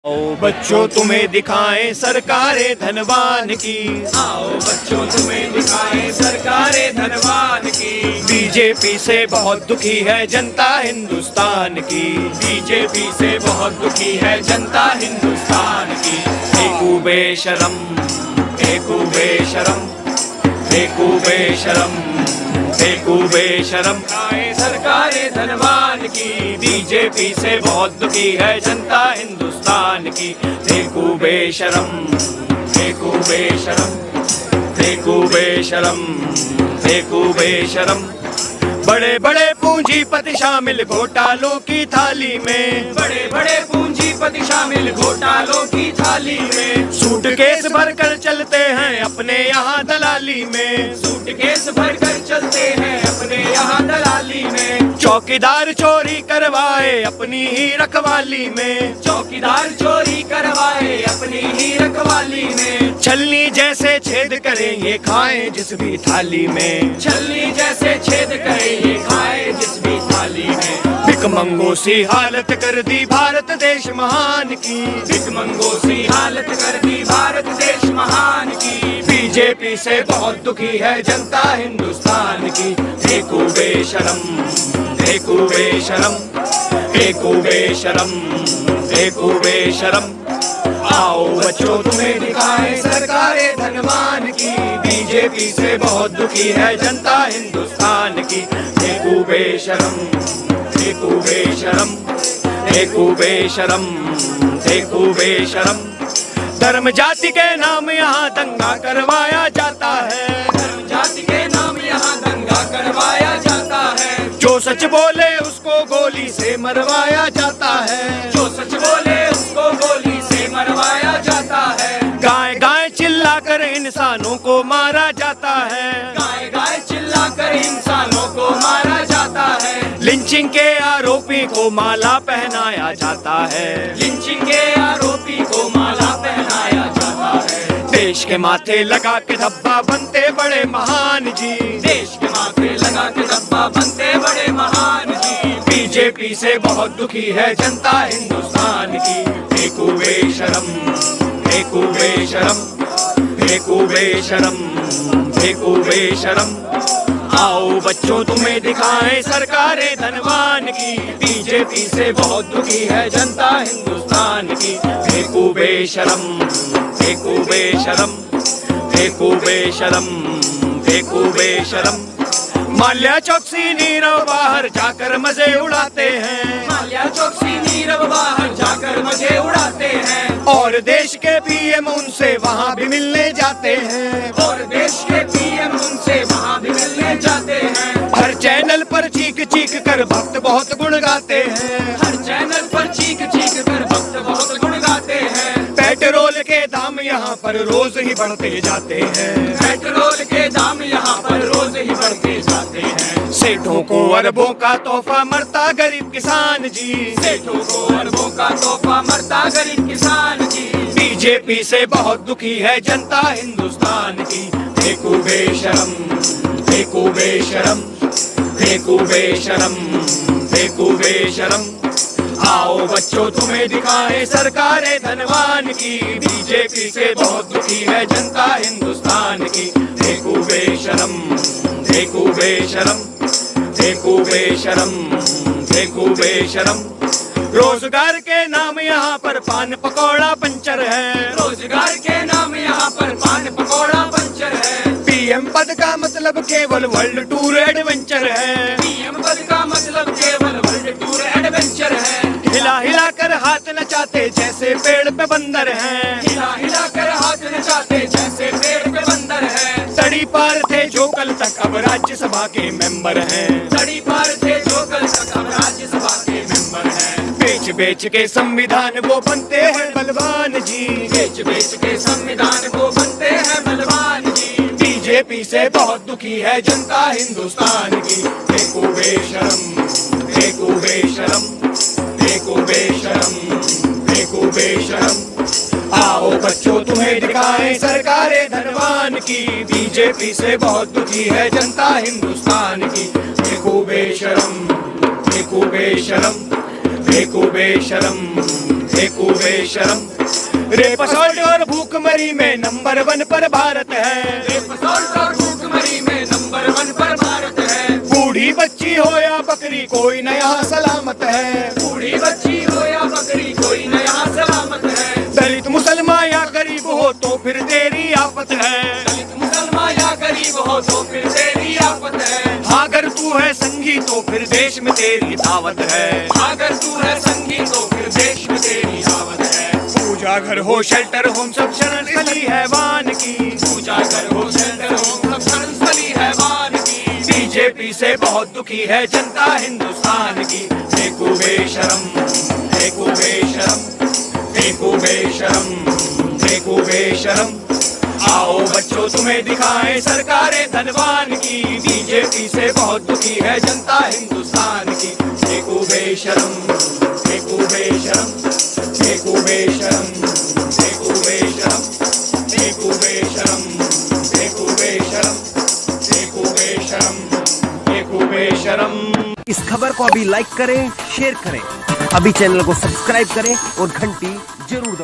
आओ बच्चों तुम्हें दिखाएं सरकारे धनवान की, आओ बच्चों तुम्हें दिखाएं सरकारे धनवान की। बीजेपी से बहुत दुखी है जनता हिंदुस्तान की, बीजेपी से बहुत दुखी है जनता हिंदुस्तान की। फेंकू बेशरम, फेंकू बेशरम, फेंकू बेशरम, फेंकू बेशरम, आए सरकारे धनवान की। बीजेपी से बहुत दुखी है जनता हिंदुस्तान की। फेंकू बेशरम, फेंकू बेशरम, फेंकू बेशरम, फेंकू बेशरम। बड़े बड़े पूंजीपति शामिल घोटालों की थाली में, बड़े बड़े पूंजीपति शामिल घोटालों की थाली में। सूटकेस भरकर चलते हैं अपने यहाँ दलाली में, सूटकेस भरकर चलते हैं अपने यहाँ दलाली में। चौकीदार चोरी करवाए अपनी ही रखवाली में, चौकीदार चोरी करवाए अपनी ही रखवाली में। छलनी जैसे छेद करें ये खाएं जिस भी थाली में, छलनी जैसे छेद करें ये खाए जिस भी थाली में। भिकमंगों सी हालत कर दी भारत देश महान की, भिकमंगों सी हालत कर दी भारत देश महान की। बीजेपी से बहुत दुखी है जनता हिंदुस्तान की। फेंकू बेशरम, फेंकू बेशरम, फेंकू बेशरम, फेंकू बेशरम। आओ बच्चों तुम्हें दिखाएं सरकारे धनवान की, बीजेपी से बहुत दुखी है जनता हिंदुस्तान की। फेंकू बेशरम, फेंकू बेशरम, फेंकू बेशरम, फेंकू बेशरम। धर्म जाति के नाम यहाँ दंगा करवाया जाता है, धर्म जाति के नाम यहाँ दंगा करवाया जाता है। जो सच बोले उसको गोली से मरवाया जाता है, जो सच बोले उसको गोली से मरवाया जाता है। गाय गाय चिल्ला कर इंसानों को मारा जाता है, गाय गाय चिल्ला कर इंसानों को मारा जाता है। लिंचिंग के आरोपी को माला पहनाया जाता है, लिंचिंग के आरोपी को माला पहनाया जाता है। देश के माथे लगा के धब्बा बनते बड़े महान जी, देश के माथे लगा के धब्बा बनते बड़े महान जी। बीजेपी से बहुत दुखी है जनता हिंदुस्तान की। फेंकू बेशरम, फेंकू बेशरम, फेंकू बेशरम, फेंकू बेशरम। आओ बच्चों तुम्हें दिखाएं सरकारे धनवान की, बीजेपी से बहुत दुखी है जनता हिंदुस्तान की। फेंकू बेशरम, फेंकू बेशरम, फेंकू बेशरम, फेंकू बेशरम। माल्या चौकसी नीरव बाहर जाकर मजे उड़ाते हैं, माल्या चौकसी नीरव बाहर जाकर मजे उड़ाते हैं। और देश के पीएम उनसे वहाँ भी मिलने जाते हैं, और देश के पीएम उनसे वहाँ भी मिलने जाते हैं। हर चैनल पर चीख चीख कर भक्त बहुत गुण गाते हैं, हर चैनल पर चीख चीख कर भक्त बहुत गुण गाते हैं। पेट्रोल के दाम यहाँ पर रोज ही बढ़ते जाते हैं, पेट्रोल के दाम यहाँ पर रोज ही बढ़ते जाते हैं। सेठों को अरबों का तोहफा मरता गरीब किसान जी, सेठों को अरबों का तोहफा मरता गरीब किसान जी। बीजेपी से बहुत दुखी है जनता हिंदुस्तान की। फेंकू बेशरम, फेंकू बेशरम, फेंकू बेशरम, फेंकू बेशरम। आओ बच्चों तुम्हें दिखाएं सरकारे धनवान की, बीजेपी से बहुत दुखी है जनता हिंदुस्तान की। फेंकू बेशरम, फेंकू बेशरम, फेंकू बेशरम, फेंकू बेशरम। रोजगार के नाम यहाँ पर पान पकौड़ा पंचर है, रोजगार के नाम यहाँ पर पान पकौड़ा पंचर है। पीएम पद का मतलब केवल वर्ल्ड टूर एडवेंचर है, पीएम पद का मतलब केवल वर्ल्ड टूर एडवेंचर है। हिला हिला कर हाथ नचाते जैसे पेड़ पे बंदर हैं, हिला हिला कर हाथ नचाते जैसे पेड़ पे बंदर है। तड़ी पार थे जो कल तक अब राज्यसभा के मेंबर हैं, तड़ी पार थे जो कल तक अब राज्यसभा के मेंबर हैं। बेच बेच के संविधान वो बनते हैं बलवान जी, बेच बेच के संविधान को बनते हैं बलवान जी। बीजेपी से बहुत दुखी है जनता हिंदुस्तान की। फेंकू बेशरम, फेंकू बेशरम, फेंकू बेशरम, फेंकू बेशरम। आओ बच्चों तुम्हें दिखाएं सरकारे धनवान की, बीजेपी से बहुत दुखी है जनता हिंदुस्तान की। फेंकू बेशरम, फेंकू बेशरम, फेंकू बेशरम, देखो बेशरम। रेप असॉल्ट और भूखमरी में नंबर 1 पर भारत है। रेप असॉल्ट और भूखमरी में नंबर 1 पर भारत है। बूढ़ी बच्ची हो या बकरी कोई न यहाँ सलामत है। बूढ़ी बच्ची हो या बकरी कोई न यहाँ सलामत है। दलित मुसलमान या गरीब हो तो फिर तेरी आफत है। दलित मुसलमान या गरीब हो तो फिर तेरी आफत है। अगर तू है संगी तो फिर देश में तेरी दावत है। अगर तू है संगी तो फिर देश में तेरी दावत है। पूजा घर हो शेल्टर होम सब शरण स्थली है वान की। पूजा घर हो शेल्टर होम सब शरण स्थली है वान की। बीजेपी से बहुत दुखी है जनता हिंदुस्तान की। देखो बेशरम, देखो बेशरम, देखो बेशरम, देखो बेशरम। आओ बच्चों तुम्हें दिखाएं सरकारें धनवान की। बीजेपी से बहुत दुखी है जनता हिंदुस्तान की। देखो बेशरम, देखो बेशरम, देखो बेशरम, देखो बेशरम, देखो बेशरम, देखो बेशरम, देखो बेशरम, देखो बेशरम। इस खबर को अभी लाइक करें, शेयर करें, अभी चैनल को सब्सक्राइब करें और घंटी जरूर दबाएं।